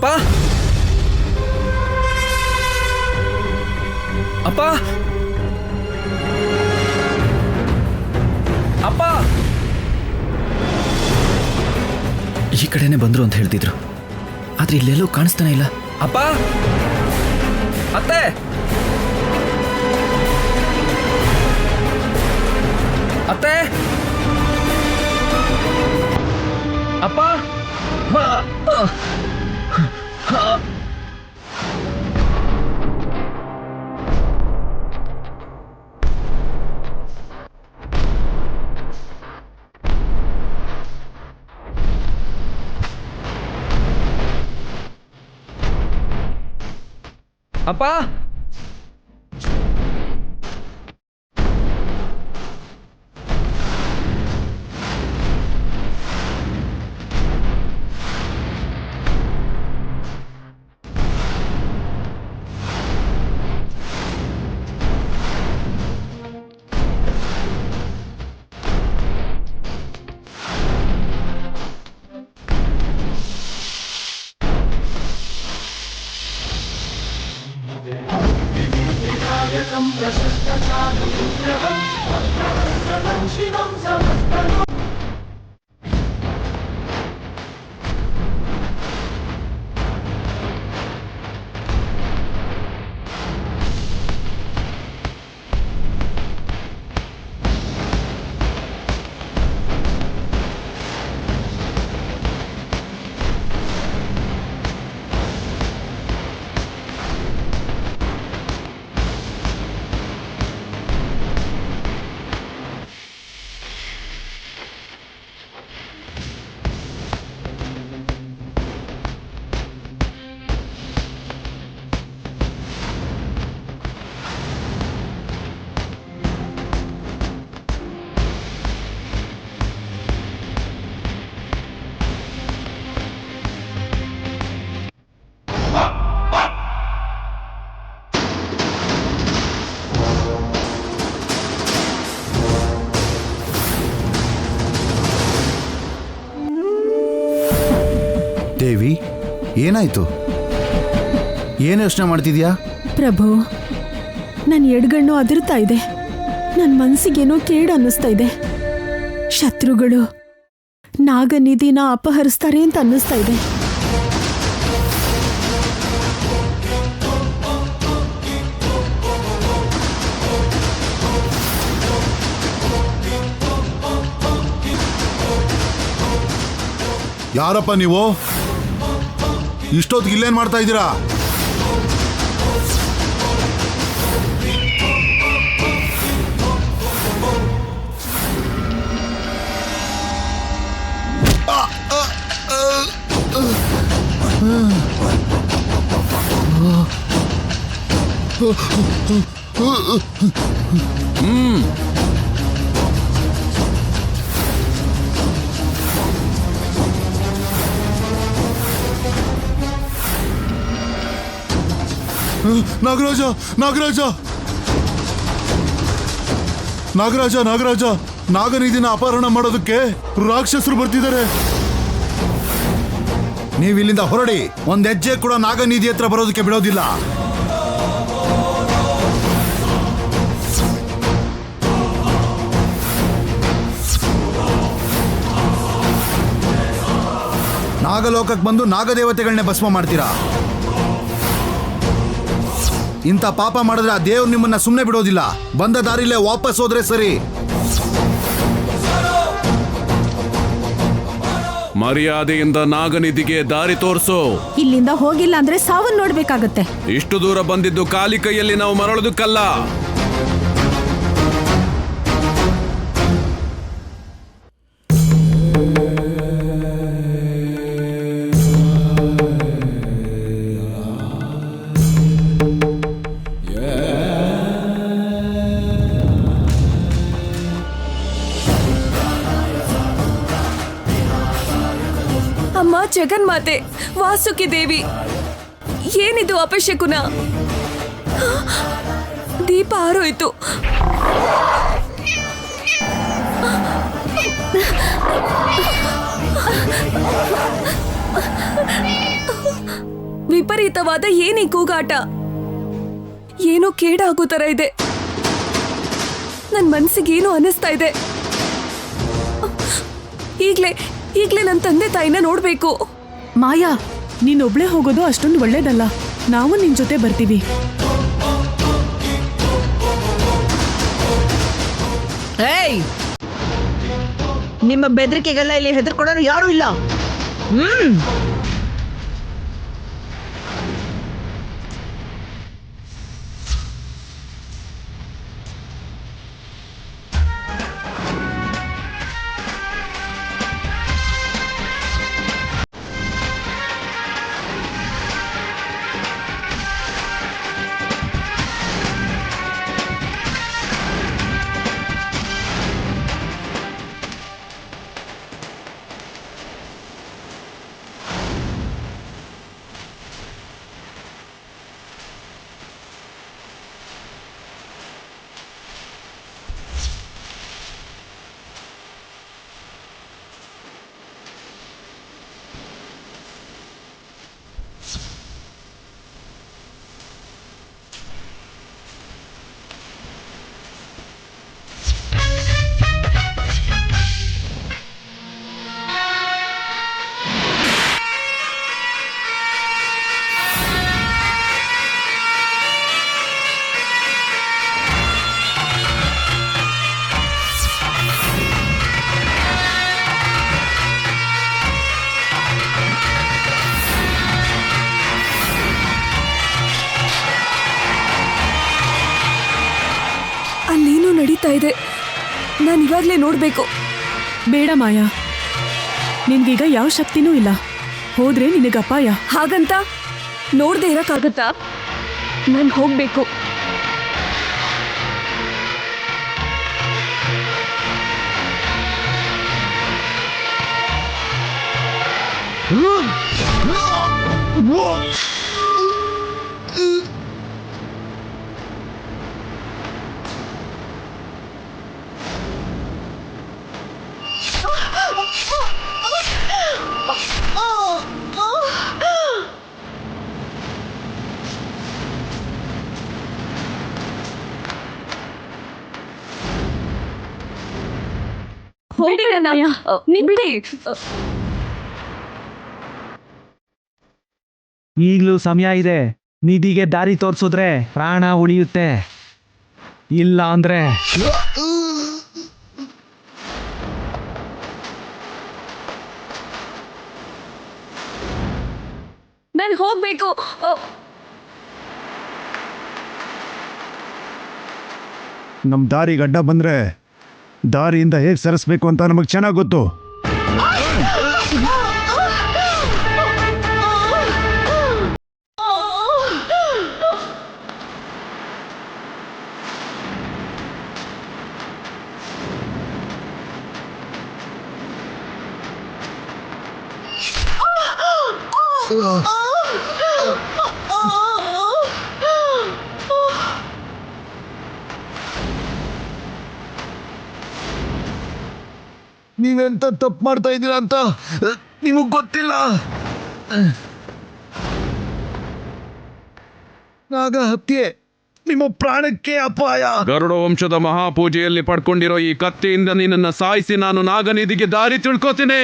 ಅಪ್ಪ ಅಪ್ಪ ಅಪ್ಪ ಈ ಕಡೆನೆ ಬಂದ್ರು ಅಂತ ಹೇಳ್ತಿದ್ರು, ಆದ್ರೆ ಇಲ್ಲೆಲ್ಲೂ ಕಾಣಿಸ್ತಾನೆ ಇಲ್ಲ. ಅಪ್ಪ ಅತ್ತೆ ಅತ್ತೆ ಅಪ್ಪ ಅಪ್ಪ ದೇವಿ, ಏನಾಯ್ತು? ಏನು ಯೋಚನೆ ಮಾಡ್ತಿದ್ಯಾ? ಪ್ರಭು, ನನ್ನ ಎಡಗಣ್ಣು ಅದಿರ್ತಾ ಇದೆ. ನನ್ನ ಮನಸ್ಸಿಗೇನೋ ಕೇಡು ಅನ್ನಿಸ್ತಾ ಇದೆ. ಶತ್ರುಗಳು ನಾಗನಿಧಿನ ಅಪಹರಿಸ್ತಾರೆ ಅಂತ ಅನ್ನಿಸ್ತಾ ಇದೆ. ಯಾರಪ್ಪ ನೀವು? ಇಷ್ಟೊತ್ತಿಗೆ ಇಲ್ಲೇನ್ ಮಾಡ್ತಾ ಇದ್ದೀರಾ? ನಾಗರಾಜ ನಾಗರಾಜ ನಾಗರಾಜ ನಾಗರಾಜ ನಾಗನಿಧಿನ ಅಪಹರಣ ಮಾಡೋದಕ್ಕೆ ರಾಕ್ಷಸರು ಬರ್ತಿದ್ದಾರೆ. ನೀವು ಇಲ್ಲಿಂದ ಹೊರಡಿ. ಒಂದ್ ಹೆಜ್ಜೆ ಕೂಡ ನಾಗನಿಧಿ ಹತ್ರ ಬರೋದಕ್ಕೆ ಬಿಡೋದಿಲ್ಲ. ನಾಗಲೋಕಕ್ಕೆ ಬಂದು ನಾಗದೇವತೆಗಳನ್ನೇ ಭಸ್ಮ ಮಾಡ್ತೀರಾ? ಇಂಥ ಪಾಪ ಮಾಡಿದ್ರೆ ಆ ದೇವ್ರು ನಿಮ್ಮನ್ನ ಸುಮ್ಮನೆ ಬಿಡೋದಿಲ್ಲ. ಬಂದ ದಾರಿಲೇ ವಾಪಸ್ ಹೋದ್ರೆ ಸರಿ. ಮರ್ಯಾದೆಯಿಂದ ನಾಗನಿಧಿಗೆ ದಾರಿ ತೋರಿಸು. ಇಲ್ಲಿಂದ ಹೋಗಿಲ್ಲ ಅಂದ್ರೆ ಸಾವನ್ನ ನೋಡ್ಬೇಕಾಗತ್ತೆ. ಇಷ್ಟು ದೂರ ಬಂದಿದ್ದು ಖಾಲಿ ಕೈಯಲ್ಲಿ ನಾವು ಮರಳೋದಕ್ಕಲ್ಲ. ಅಮ್ಮ ಜಗನ್ಮಾತೆ, ವಾಸುಕಿ ದೇವಿ, ಏನಿದು ಅಪಶಕುನ? ದೀಪ ಆರೋಯ್ತು. ವಿಪರೀತವಾದ ಏನೀ ಕೂಗಾಟ? ಏನೋ ಕೇಡಾಗೋ ತರ ಇದೆ. ನನ್ ಮನ್ಸಿಗೇನೋ ಅನಿಸ್ತಾ ಇದೆ. ಈಗ್ಲೇ ನನ್ನ ತಂದೆ ತಾಯಿನ ನೋಡ್ಬೇಕು. ಮಾಯಾ, ನೀನೊಬ್ಳೆ ಹೋಗೋದು ಅಷ್ಟೊಂದು ಒಳ್ಳೇದಲ್ಲ. ನಾವು ನಿನ್ ಜೊತೆ ಬರ್ತೀವಿ. ಏಯ್, ನಿಮ್ಮ ಬೆದರಿಕೆಗೆಲ್ಲ ಇಲ್ಲಿ ಹೆದರ್ಕೊಡೋರು ಯಾರು ಇಲ್ಲ. ಅಲ್ಲೇನೋ ನಡೀತಾ ಇದೆ. ನಾನು ಇವಾಗ್ಲೇ ನೋಡ್ಬೇಕು. ಬೇಡ ಮಾಯಾ, ನಿನ್ಗೀಗ ಯಾವ ಶಕ್ತಿನೂ ಇಲ್ಲ. ಹೋದ್ರೆ ನಿನಗೆ ಅಪಾಯ. ಹಾಗಂತ ನೋಡ್ದೆ ಇರಕ್ಕಾಗತ್ತಾ? ನಾನು ಹೋಗ್ಬೇಕು. ಬಿಡಿ. ಈಗಲೂ ಸಮಯ ಇದೆ. ನಿಧಿಗೆ ದಾರಿ ತೋರಿಸಿದ್ರೆ ಪ್ರಾಣ ಉಳಿಯುತ್ತೆ. ಇಲ್ಲ ಅಂದ್ರೆ ನಾನು ಹೋಗ್ಬೇಕು. ನಮ್ ದಾರಿಗೆ ಅಡ್ಡ ಬಂದ್ರೆ ದಾರಿಯಿಂದ ಹೇಗೆ ಸರಿಸ್ಬೇಕು ಅಂತ ನಮಗೆ ಚೆನ್ನಾಗಿ ಗೊತ್ತು. ನೀವೆಂತ ತಪ್ಪು ಮಾಡ್ತಾ ಇದ್ದೀರಾ ಅಂತ ನಿಮಗ್ ಗೊತ್ತಿಲ್ಲ. ನಾಗ ಹತ್ಯೆ ನಿಮ್ಮ ಪ್ರಾಣಕ್ಕೆ ಅಪಾಯ. ಗರುಡ ವಂಶದ ಮಹಾಪೂಜೆಯಲ್ಲಿ ಪಡ್ಕೊಂಡಿರೋ ಈ ಕತ್ತಿಯಿಂದ ನಿನ್ನನ್ನು ಸಾಯಿಸಿ ನಾನು ನಾಗನಿಧಿಗೆ ದಾರಿ ತಿಳ್ಕೊತೀನಿ.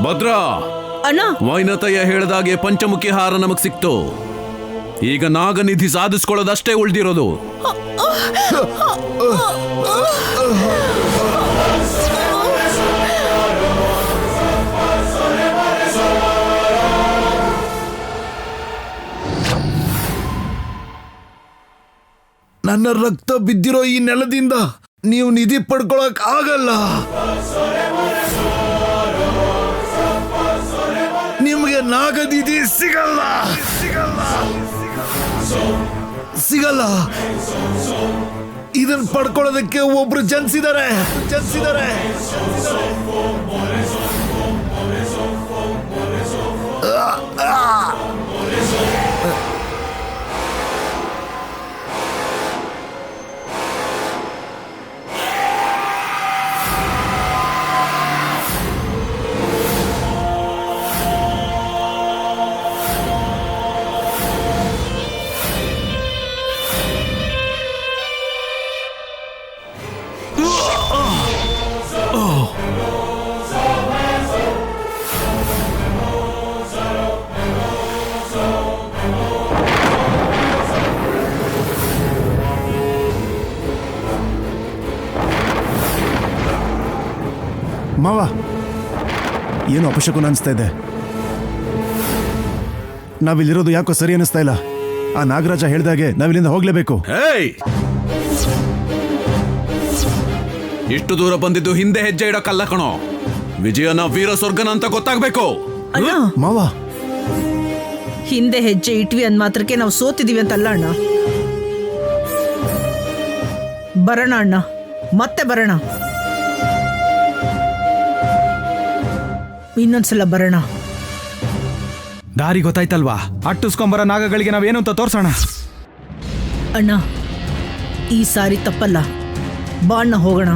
ಭದ್ರಾ, ಅಣ್ಣ, ವೈನತಯ್ಯ ಹೇಳ್ದಾಗೆ ಪಂಚಮುಖಿ ಹಾರ ನಮಗ್ ಸಿಕ್ತು. ಈಗ ನಾಗನಿಧಿ ಸಾಧಿಸ್ಕೊಳ್ಳೋದಷ್ಟೇ ಉಳ್ದಿರೋದು. ನನ್ನ ರಕ್ತ ಬಿದ್ದಿರೋ ಈ ನೆಲದಿಂದ ನೀವು ನಿಧಿ ಪಡ್ಕೊಳಕ್ ಆಗಲ್ಲ. ನಿಮ್ಗೆ ನಾಗನಿಧಿ ಸಿಗಲ್ಲ ಸಿಗಲ್ಲ ಸಿಗಲ್ಲ. ಇದನ್ನ ಪಡ್ಕೊಳ್ಳೋದಕ್ಕೆ ಒಬ್ರು ಜನಿಸಿದ್ದಾರೆ. ಮಾವ, ಏನು ಅಪಶಕುನ ಅನಿಸ್ತಾ ಇದೆ. ನಾವಿಲ್ಲಿರೋದು ಯಾಕೋ ಸರಿ ಅನಿಸ್ತಾ ಇಲ್ಲ. ಆ ನಾಗರಾಜ ಹೇಳ್ದಾಗೆ ನಾವಿಲ್ಲಿಂದ ಹೋಗ್ಲೇಬೇಕು. ಇಷ್ಟು ದೂರ ಬಂದಿದ್ದು ಹಿಂದೆ ಹೆಜ್ಜೆ ಇಡಕ್ಕಲ್ಲ ಕಣೋ, ವಿಜಯನ ವೀರ ಸ್ವರ್ಗನ ಅಂತ ಗೊತ್ತಾಗ್ಬೇಕು. ಅಣ್ಣ, ಮಾವ, ಹಿಂದೆ ಹೆಜ್ಜೆ ಇಟ್ವಿ ಅಂದ್ ಮಾತ್ರಕ್ಕೆ ನಾವು ಸೋತಿದೀವಿ ಅಂತಲ್ಲ ಅಣ್ಣ. ಬರೋಣ ಅಣ್ಣ, ಮತ್ತೆ ಬರೋಣ. ಇನ್ನೊಂದ್ಸಲ ಬರೋಣ. ದಾರಿ ಗೊತ್ತಾಯ್ತಲ್ವಾ? ಅಟ್ಟಿಸ್ಕೊಂಬರೋ ನಾಗಗಳಿಗೆ ನಾವೇನು ಅಂತ ತೋರ್ಸೋಣ. ಅಣ್ಣ, ಈ ಸಾರಿ ತಪ್ಪಲ್ಲ. ಬಾ ಅಣ್ಣ, ಹೋಗೋಣ.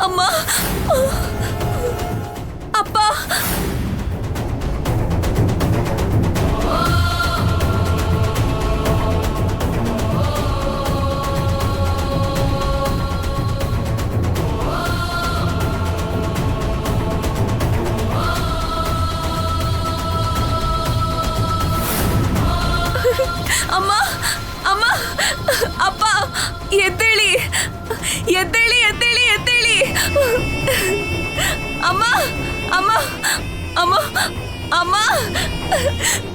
ಅಮ್ಮ, ಅಪ್ಪ, ಅಮ್ಮ, ಅಮ್ಮ, ಅಪ್ಪ, ಎದ್ದೇಳಿ ಎದ್ದೇಳಿ ಎದ್ದೇಳಿ ಎದ್ದೇಳಿ. ಅಮ್ಮ, ಅಮ್ಮ, ಅಮ್ಮ, ಅಮ್ಮ,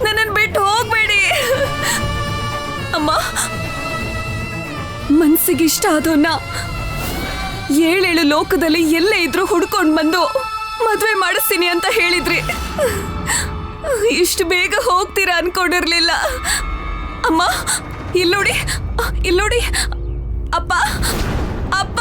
ನನ್ನನ್ನು ಬಿಟ್ಟು ಹೋಗ್ಬೇಡಿ. ಅಮ್ಮ, ಮನ್ಸಿಗಿಷ್ಟ ಆದವನ್ನ 7 ಲೋಕದಲ್ಲಿ ಎಲ್ಲೇ ಇದ್ರು ಹುಡ್ಕೊಂಡು ಬಂದು ಮದುವೆ ಮಾಡಿಸ್ತೀನಿ ಅಂತ ಹೇಳಿದ್ರಿ. ಇಷ್ಟು ಬೇಗ ಹೋಗ್ತೀರಾ ಅನ್ಕೊಂಡಿರ್ಲಿಲ್ಲ. ಅಮ್ಮ, ಇಲ್ಲೋಡಿ ಇಲ್ಲೋಡಿ. ಅಪ್ಪ, ಅಪ್ಪ.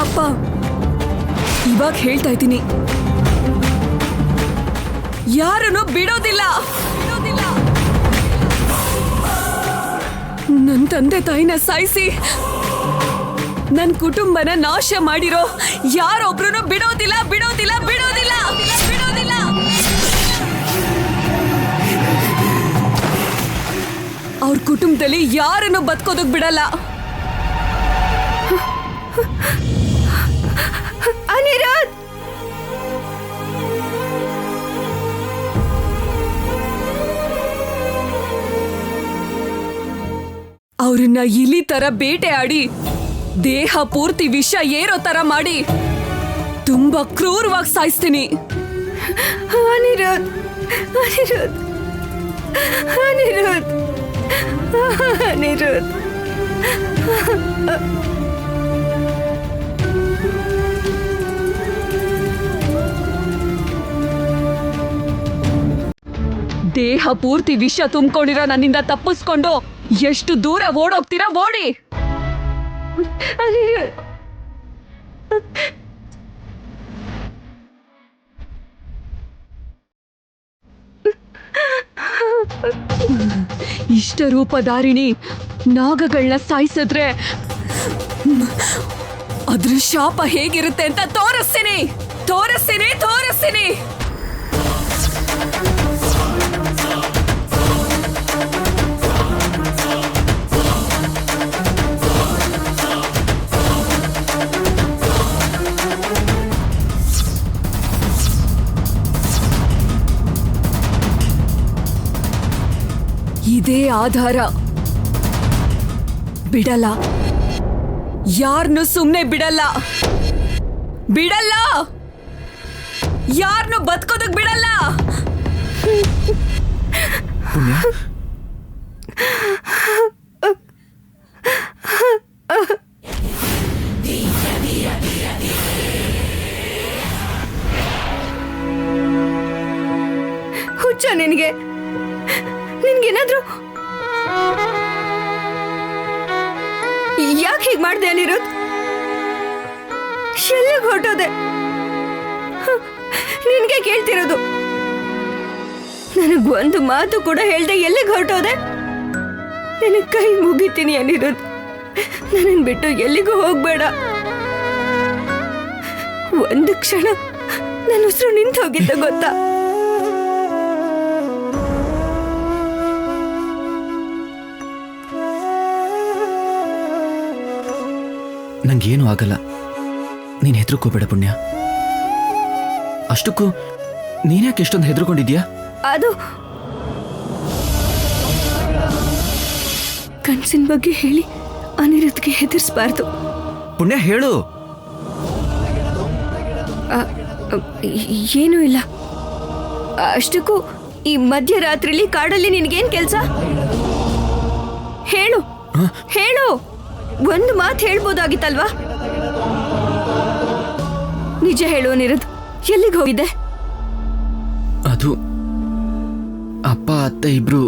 ಅಪ್ಪ, ಇವಾಗ ಹೇಳ್ತಾ ಇದ್ದೀನಿ, ಯಾರನ್ನು ಬಿಡೋದಿಲ್ಲ. ನನ್ನ ತಂದೆ ತಾಯಿನ ಸಾಯಿಸಿ ನನ್ನ ಕುಟುಂಬನ ನಾಶ ಮಾಡಿರೋ ಯಾರೊಬ್ರು ಬಿಡೋದಿಲ್ಲ ಬಿಡೋದಿಲ್ಲ ಬಿಡೋದಿಲ್ಲ ಬಿಡೋದಿಲ್ಲ. ಅವ್ರ ಕುಟುಂಬದಲ್ಲಿ ಯಾರನ್ನು ಬದುಕೋದಕ್ ಬಿಡಲ್ಲ. ಅನಿರುದ್ಧ್, ಇಲಿ ತರ ಬೇಟೆ ಆಡಿ ದೇಹ ಪೂರ್ತಿ ವಿಷ ಏರೋ ತರ ಮಾಡಿ ತುಂಬಾ ಕ್ರೂರವಾಗಿ ಸಾಯಿಸ್ತೀನಿ. ಅನಿರುದ್ಧ್, ಅನಿರುದ್ಧ್, ಅನಿರುದ್ಧ್, ಅನಿರುದ್ಧ್. ದೇಹ ಪೂರ್ತಿ ವಿಷ ತುಂಬಿಕೊಂಡಿರೋ ನನ್ನಿಂದ ತಪ್ಪಿಸ್ಕೊಂಡು ಎಷ್ಟು ದೂರ ಓಡೋಗ್ತೀರಾ ಓಡಿ. ಇಷ್ಟ ರೂಪಧಾರಿಣಿ ನಾಗಗಳನ್ನ ಸಾಯಿಸಿದ್ರೆ ಅದ್ರ ಶಾಪ ಹೇಗಿರುತ್ತೆ ಅಂತ ತೋರಿಸ್ತೀನಿ, ತೋರಿಸ್ತೀನಿ, ತೋರಿಸ್ತೀನಿ. ಇದೇ ಆಧಾರ. ಬಿಡಲ್ಲ, ಯಾರನ್ನು ಸುಮ್ಮನೆ ಬಿಡಲ್ಲ, ಬಿಡಲ್ಲ, ಯಾರನ್ನು ಬದುಕೋದಕ್ ಬಿಡಲ್ಲ. ಪುಣ್ಯ, ಹುಚ್ಚ ನಿನಗೆ? ನಿನ್ಗೇನಾದ್ರೂ ಯಾಕೆ ಹೀಗೆ ಮಾಡ್ದೆ ಅನಿರುದ್ಧ್? ಎಲ್ಲಿಗೆ ಹೊರಟೋದೆ? ನಿನ್ಗೆ ಕೇಳ್ತಿರೋದು. ನನಗ್ ಒಂದು ಮಾತು ಕೂಡ ಹೇಳ್ದೆ ಎಲ್ಲಿಗೆ ಹೊರಟೋದೆ? ನಿನಗೆ ಕೈ ಮುಗಿತೀನಿ ಅನಿರುದ್ಧ್, ನನ್ನನ್ನು ಬಿಟ್ಟು ಎಲ್ಲಿಗೂ ಹೋಗ್ಬೇಡ. ಒಂದು ಕ್ಷಣ ನನ್ನ ಉಸಿರು ನಿಂತು ಹೋಗಿದ್ದ ಗೊತ್ತಾ? ನಂಗೇನು ಆಗಲ್ಲ, ನೀನು ಹೆದರ್ಕೋಬೇಡ ಪುಣ್ಯ. ಅಷ್ಟಕ್ಕೂ ನೀನ್ಯಾಕೆ ಎಷ್ಟೊಂದು ಹೆದರ್ಕೊಂಡಿದ್ಯಾ? ಅದು ಕನ್ಸಿನ ಬಗ್ಗೆ ಹೇಳಿ ಅನಿರುದ್ಧ್ಗೆ ಹೆದರ್ಸ್ಬಾರ್ದು. ಪುಣ್ಯ ಹೇಳು. ಏನೂ ಇಲ್ಲ. ಅಷ್ಟಕ್ಕೂ ಈ ಮಧ್ಯರಾತ್ರಿಲಿ ಕಾಡಲ್ಲಿ ನಿನಗೇನ್ ಕೆಲಸ? ಹೇಳು, ಹೇಳು. ಒಂದು ಮಾತು ಹೇಳ್ಬೋದಾಗಿತ್ತಲ್ವಾ? ನಿಜ ಹೇಳು ಅನಿರುದ್ಧ್, ಎಲ್ಲಿಗೆ ಹೋಗಿದ್ದೆ? ಅದು ಅಪ್ಪ ಅತ್ತೆ ಇಬ್ರು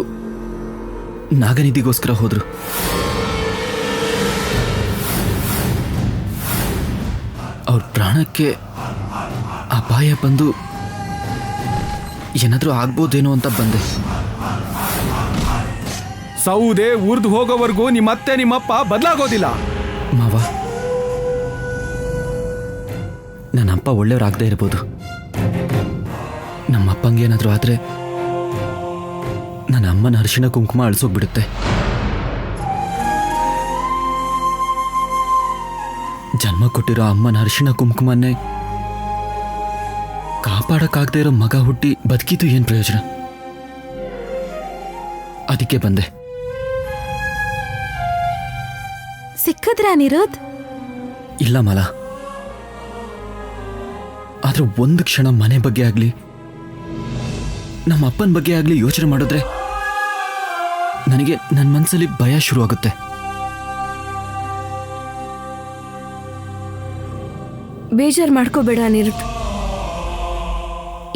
ನಾಗನಿಧಿಗೋಸ್ಕರ ಹೋದ್ರು. ಅವ್ರ ಪ್ರಾಣಕ್ಕೆ ಅಪಾಯ ಬಂದು ಏನಾದ್ರೂ ಆಗ್ಬೋದೇನೋ ಅಂತ ಬಂದೆ. ಸೌದೆ ಉರ್ದು ಹೋಗೋವರೆಗೂ ನಿಮ್ಮತ್ತೆ ನಿಮ್ಮಪ್ಪ ಬದಲಾಗೋದಿಲ್ಲ. ಮಾವ, ನನ್ನಪ್ಪ ಒಳ್ಳೆಯವರಾಗದೇ ಇರ್ಬೋದು. ನಮ್ಮಪ್ಪಂಗೆ ಏನಾದರೂ ಆದರೆ ನನ್ನ ಅಮ್ಮನ ಅರಿಶಿಣ ಕುಂಕುಮ ಅಳಿಸೋಗ್ಬಿಡುತ್ತೆ. ಜನ್ಮ ಕೊಟ್ಟಿರೋ ಅಮ್ಮನ ಅರಿಶಿಣ ಕುಂಕುಮನ್ನೇ ಕಾಪಾಡಕ್ಕಾಗದೇ ಇರೋ ಮಗ ಹುಟ್ಟಿ ಬದುಕಿದ್ದು ಏನು ಪ್ರಯೋಜನ? ಅದಕ್ಕೆ ಬಂದೆ. ಸಿಕ್ಕದ್ರ ಅನಿರುದ್ಧ್? ಇಲ್ಲ ಮಲ, ಆದ್ರೆ ಒಂದು ಕ್ಷಣ ಮನೆ ಬಗ್ಗೆ ಆಗ್ಲಿ ನಮ್ಮ ಅಪ್ಪನ ಬಗ್ಗೆ ಆಗ್ಲಿ ಯೋಚನೆ ಮಾಡಿದ್ರೆ ನನಗೆ ನನ್ನ ಮನಸ್ಸಲ್ಲಿ ಭಯ ಶುರುವಾಗುತ್ತೆ. ಬೇಜಾರು ಮಾಡ್ಕೋಬೇಡ ಅನಿರುದ್ಧ್.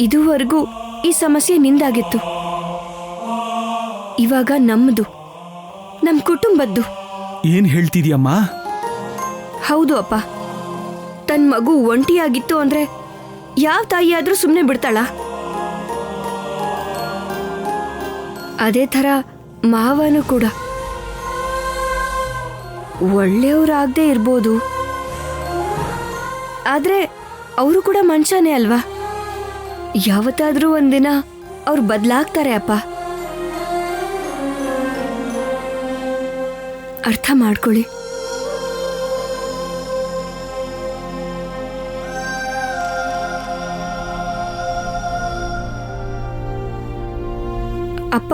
ಇದುವರೆಗೂ ಈ ಸಮಸ್ಯೆ ನಿಂದಾಗಿತ್ತು, ಇವಾಗ ನಮ್ಮದು, ನಮ್ಮ ಕುಟುಂಬದ್ದು. ಏನ್ ಹೇಳ್ತಿದ್ಯಮ್ಮ? ಹೌದು ಅಪ್ಪ. ತನ್ನ ಮಗು ಒಂಟಿಯಾಗಿತ್ತು ಅಂದ್ರೆ ಯಾವ ತಾಯಿಯಾದ್ರೂ ಸುಮ್ಮನೆ ಬಿಡ್ತಾಳ? ಅದೇ ಥರ ಮಾವನು ಕೂಡ ಒಳ್ಳೆಯವರಾಗದೆ ಇರ್ಬೋದು, ಆದ್ರೆ ಅವರು ಕೂಡ ಮನುಷ್ಯನೇ ಅಲ್ವಾ? ಯಾವತ್ತಾದ್ರೂ ಒಂದಿನ ಅವ್ರು ಬದಲಾಗ್ತಾರೆ ಅಪ್ಪ. ಅರ್ಥ ಮಾಡ್ಕೊಳ್ಳಿ. ಅಪ್ಪ,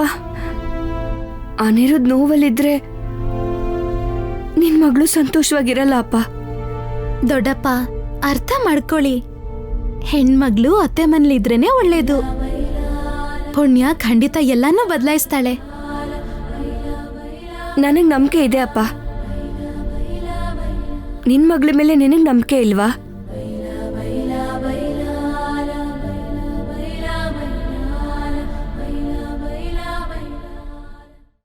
ಅನಿರುದ್ಧ್ ನೋವಲ್ಲಿದ್ರೆ ನಿನ್ ಮಗಳು ಸಂತೋಷವಾಗಿರಲ್ಲ ಅಪ್ಪ. ದೊಡ್ಡಪ್ಪ ಅರ್ಥ ಮಾಡ್ಕೊಳ್ಳಿ, ಹೆಣ್ಮಗ್ಳು ಅತ್ತೆ ಮನೇಲಿದ್ರೇನೆ ಒಳ್ಳೇದು. ಪುಣ್ಯ ಖಂಡಿತ ಎಲ್ಲಾನು ಬದಲಾಯಿಸ್ತಾಳೆ. ನನಗ್ ನಂಬಿಕೆ ಇದೆ ಅಪ್ಪ. ನಿನ್ ಮಗಳ ಮೇಲೆ ನಿನಗ್ ನಂಬಿಕೆ ಇಲ್ವಾ?